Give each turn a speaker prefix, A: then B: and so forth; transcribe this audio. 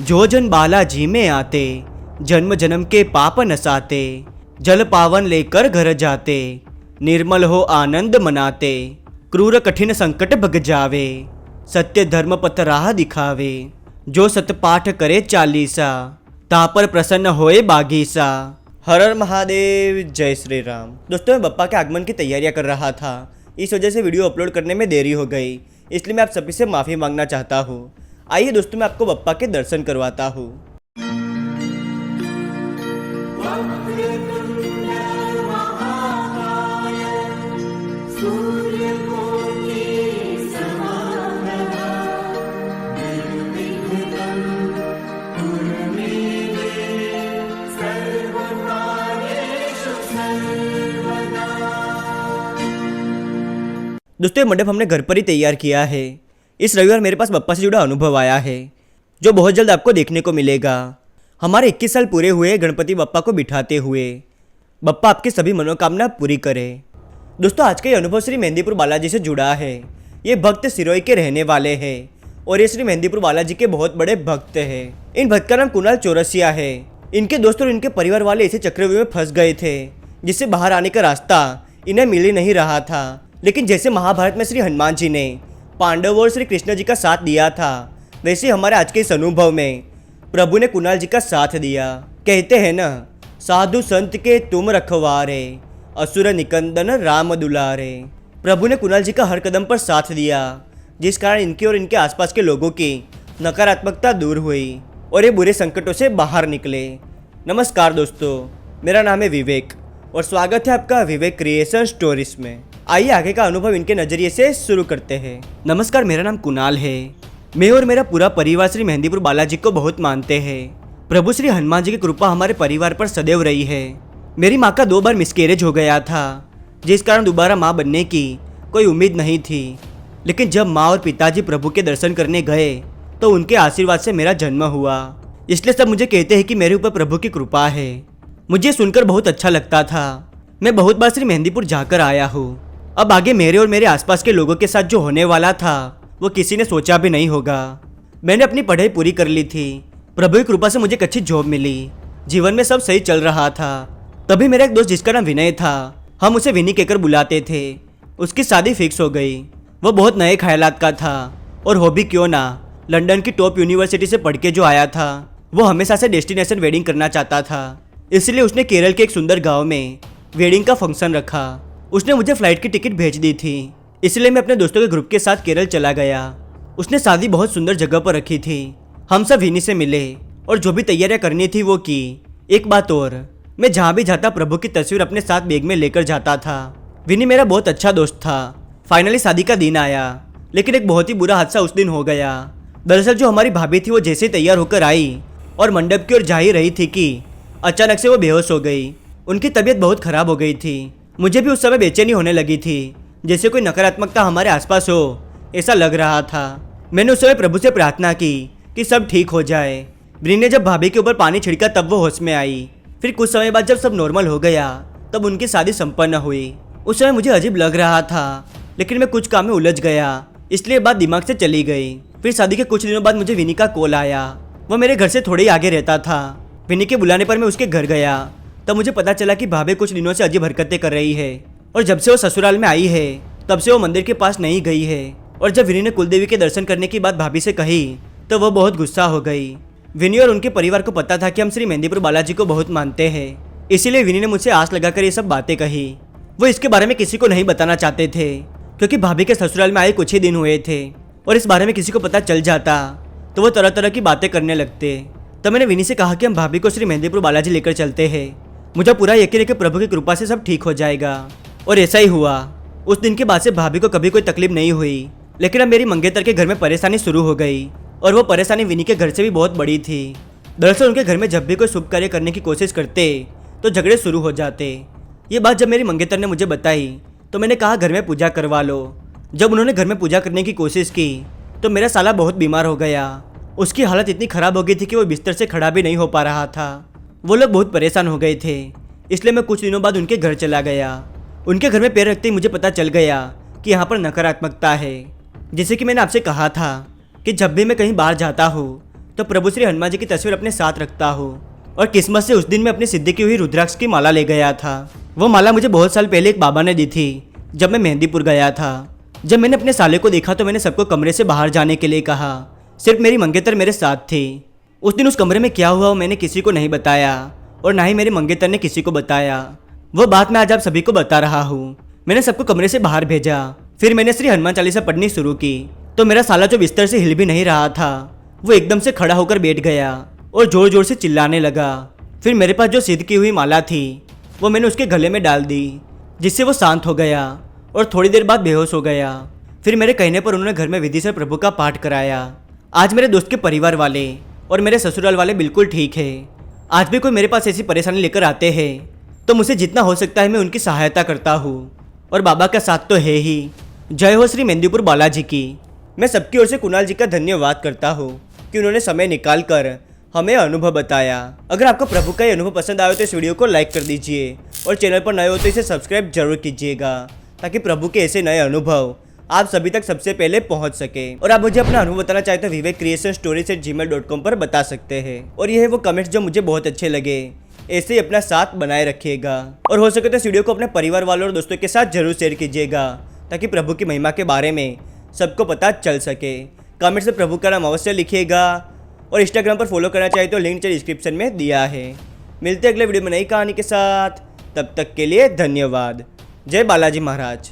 A: जो जन बालाजी में आते, जन्म जन्म के पाप नसाते, जल पावन लेकर घर जाते, निर्मल हो आनंद मनाते, क्रूर कठिन संकट भग जावे, सत्य धर्म पथ राह दिखावे, जो सतपाठ करे चालीसा, तापर प्रसन्न होए बागीसा। हर हर महादेव, जय श्री राम। दोस्तों, मैं बप्पा के आगमन की तैयारियां कर रहा था, इस वजह से वीडियो अपलोड करने में देरी हो गई, इसलिए मैं आप सभी से माफ़ी मांगना चाहता हूँ। आइए दोस्तों, मैं आपको बप्पा के दर्शन करवाता हूँ। दोस्तों, ये मंडप हमने घर पर ही तैयार किया है। इस रविवार मेरे पास बप्पा से जुड़ा अनुभव आया है, जो बहुत जल्द आपको देखने को मिलेगा। हमारे 21 साल पूरे हुए गणपति बप्पा को बिठाते हुए। बप्पा आपकी सभी मनोकामना पूरी करे। दोस्तों, आज का ये अनुभव श्री मेहंदीपुर बालाजी से जुड़ा है। ये भक्त सिरोही के रहने वाले हैं और ये श्री मेहंदीपुर बालाजी के बहुत बड़े भक्त हैं। इन भक्त का नाम कुणाल चौरसिया है। इनके दोस्त और इनके परिवार वाले इसे चक्रव्यूह में फंस गए थे, जिससे बाहर आने का रास्ता इन्हें मिल ही नहीं रहा था। लेकिन जैसे महाभारत में श्री हनुमान जी ने पांडवों और श्री कृष्ण जी का साथ दिया था, वैसे हमारे आज के इस अनुभव में प्रभु ने कुणाल जी का साथ दिया। कहते हैं ना, साधु संत के तुम रखवारे, असुर निकंदन राम दुलारे। प्रभु ने कुणाल जी का हर कदम पर साथ दिया, जिस कारण इनके और इनके आसपास के लोगों की नकारात्मकता दूर हुई और ये बुरे संकटों से बाहर निकले। नमस्कार दोस्तों, मेरा नाम है विवेक और स्वागत है आपका विवेक क्रिएशन स्टोरीज में। आइए आगे का अनुभव इनके नजरिए से शुरू करते हैं। नमस्कार, मेरा नाम कुणाल है। मैं और मेरा पूरा परिवार श्री मेहंदीपुर बालाजी को बहुत मानते हैं। प्रभु श्री हनुमान जी की कृपा हमारे परिवार पर सदैव रही है। मेरी माँ का 2 बार मिसकैरेज हो गया था, जिस कारण दोबारा माँ बनने की कोई उम्मीद नहीं थी। लेकिन जब माँ और पिताजी प्रभु के दर्शन करने गए तो उनके आशीर्वाद से मेरा जन्म हुआ। इसलिए सब मुझे कहते हैं कि मेरे ऊपर प्रभु की कृपा है। मुझे सुनकर बहुत अच्छा लगता था। मैं बहुत बार श्री मेहंदीपुर जाकर आया हूँ। अब आगे मेरे और मेरे आसपास के लोगों के साथ जो होने वाला था वो किसी ने सोचा भी नहीं होगा। मैंने अपनी पढ़ाई पूरी कर ली थी। प्रभु की कृपा से मुझे एक अच्छी जॉब मिली। जीवन में सब सही चल रहा था। तभी मेरा एक दोस्त जिसका नाम विनय था, हम उसे विनी कहकर बुलाते थे, उसकी शादी फिक्स हो गई। वो बहुत नए ख्यालात का था और हो भी क्यों ना, लंदन की टॉप यूनिवर्सिटी से पढ़ के जो आया था, वो हमेशा से डेस्टिनेशन वेडिंग करना चाहता था। इसलिए उसने केरल के एक सुंदर गाँव में वेडिंग का फंक्शन रखा। उसने मुझे फ्लाइट की टिकट भेज दी थी, इसलिए मैं अपने दोस्तों के ग्रुप के साथ केरल चला गया। उसने शादी बहुत सुंदर जगह पर रखी थी। हम सब विनी से मिले और जो भी तैयारियां करनी थी वो की। एक बात और, मैं जहाँ भी जाता प्रभु की तस्वीर अपने साथ बैग में लेकर जाता था। विनी मेरा बहुत अच्छा दोस्त था। फाइनली शादी का दिन आया, लेकिन एक बहुत ही बुरा हादसा उस दिन हो गया। दरअसल जो हमारी भाभी थी वो जैसे तैयार होकर आई और मंडप की ओर जा ही रही थी कि अचानक से वो बेहोश हो गई। उनकी तबीयत बहुत खराब हो गई थी। मुझे भी उस समय बेचैनी होने लगी थी, जैसे कोई नकारात्मकता हमारे आसपास हो, ऐसा लग रहा था। मैंने उस समय प्रभु से प्रार्थना की कि सब ठीक हो जाए। विनी ने जब भाभी के ऊपर पानी छिड़का तब वो होश में आई। फिर कुछ समय बाद जब सब नॉर्मल हो गया तब उनकी शादी संपन्न हुई। उस समय मुझे अजीब लग रहा था, लेकिन मैं कुछ काम में उलझ गया, इसलिए बात दिमाग से चली गई। फिर शादी के कुछ दिनों बाद मुझे विनी का कॉल आया। वो मेरे घर से थोड़े ही आगे रहता था। विनी के बुलाने पर मैं उसके घर गया। तब मुझे पता चला कि भाभी कुछ दिनों से अजीब हरकतें कर रही है और जब से वो ससुराल में आई है तब से वो मंदिर के पास नहीं गई है। और जब विनी ने कुलदेवी के दर्शन करने की बात भाभी से कही तो वो बहुत गुस्सा हो गई। विनी और उनके परिवार को पता था कि हम श्री मेहंदीपुर बालाजी को बहुत मानते हैं, इसीलिए विनी ने मुझसे आस लगाकर ये सब बातें कही। वो इसके बारे में किसी को नहीं बताना चाहते थे, क्योंकि भाभी के ससुराल में आए कुछ ही दिन हुए थे और इस बारे में किसी को पता चल जाता तो वो तरह तरह की बातें करने लगते। तब मैंने विनी से कहा कि हम भाभी को श्री मेहंदीपुर बालाजी लेकर चलते हैं। मुझे पूरा यकीन है कि प्रभु की कृपा से सब ठीक हो जाएगा। और ऐसा ही हुआ। उस दिन के बाद से भाभी को कभी कोई तकलीफ नहीं हुई। लेकिन अब मेरी मंगेतर के घर में परेशानी शुरू हो गई और वो परेशानी विनी के घर से भी बहुत बड़ी थी। दरअसल उनके घर में जब भी कोई शुभ कार्य करने की कोशिश करते तो झगड़े शुरू हो जाते। ये बात जब मेरी मंगेतर ने मुझे बताई तो मैंने कहा घर में पूजा करवा लो। जब उन्होंने घर में पूजा करने की कोशिश की तो मेरा साला बहुत बीमार हो गया। उसकी हालत इतनी ख़राब हो गई थी कि वो बिस्तर से खड़ा भी नहीं हो पा रहा था। वो लोग बहुत परेशान हो गए थे, इसलिए मैं कुछ दिनों बाद उनके घर चला गया। उनके घर में पैर रखते ही मुझे पता चल गया कि यहाँ पर नकारात्मकता है। जैसे कि मैंने आपसे कहा था कि जब भी मैं कहीं बाहर जाता हूँ तो प्रभु श्री हनुमान जी की तस्वीर अपने साथ रखता हूँ। और किस्मत से उस दिन मैं अपनी सिद्धि की हुई रुद्राक्ष की माला ले गया था। वो माला मुझे बहुत साल पहले एक बाबा ने दी थी, जब मैं मेहंदीपुर गया था। जब मैंने अपने साले को देखा तो मैंने सबको कमरे से बाहर जाने के लिए कहा। सिर्फ मेरी मंगेतर मेरे साथ थी। उस दिन उस कमरे में क्या हुआ वो मैंने किसी को नहीं बताया, और ना ही मेरे मंगेतर ने किसी को बताया। वो बात मैं आज आप सभी को बता रहा हूँ। मैंने सबको कमरे से बाहर भेजा। फिर मैंने श्री हनुमान चालीसा पढ़नी शुरू की तो मेरा साला जो बिस्तर से हिल भी नहीं रहा था, वो एकदम से खड़ा होकर बैठ गया और जोर जोर से चिल्लाने लगा। फिर मेरे पास जो सिद्ध की हुई माला थी वो मैंने उसके गले में डाल दी, जिससे वो शांत हो गया और थोड़ी देर बाद बेहोश हो गया। फिर मेरे कहने पर उन्होंने घर में विधि से प्रभु का पाठ कराया। आज मेरे दोस्त के परिवार वाले और मेरे ससुराल वाले बिल्कुल ठीक है। आज भी कोई मेरे पास ऐसी परेशानी लेकर आते हैं तो मुझे जितना हो सकता है मैं उनकी सहायता करता हूँ, और बाबा का साथ तो है ही। जय हो श्री मेहंदीपुर बालाजी की। मैं सबकी ओर से कुणाल जी का धन्यवाद करता हूँ कि उन्होंने समय निकाल कर हमें अनुभव बताया। अगर आपको प्रभु का ये अनुभव पसंद आए तो इस वीडियो को लाइक कर दीजिए, और चैनल पर नए हो तो इसे सब्सक्राइब जरूर कीजिएगा, ताकि प्रभु के ऐसे नए अनुभव आप सभी तक सबसे पहले पहुंच सके। और आप मुझे अपना अनुभव बताना चाहे तो vivekcreationstories@gmail.com पर बता सकते हैं। और ये है वो कमेंट्स जो मुझे बहुत अच्छे लगे। ऐसे ही अपना साथ बनाए रखिएगा, और हो सके तो इस वीडियो को अपने परिवार वालों और दोस्तों के साथ जरूर शेयर कीजिएगा, ताकि प्रभु की महिमा के बारे में सबको पता चल सके। कमेंट से प्रभु का नाम अवश्य लिखिएगा, और इंस्टाग्राम पर फॉलो करना चाहिए तो लिंक डिस्क्रिप्शन में दिया है। मिलते अगले वीडियो में नई कहानी के साथ, तब तक के लिए धन्यवाद। जय बालाजी महाराज।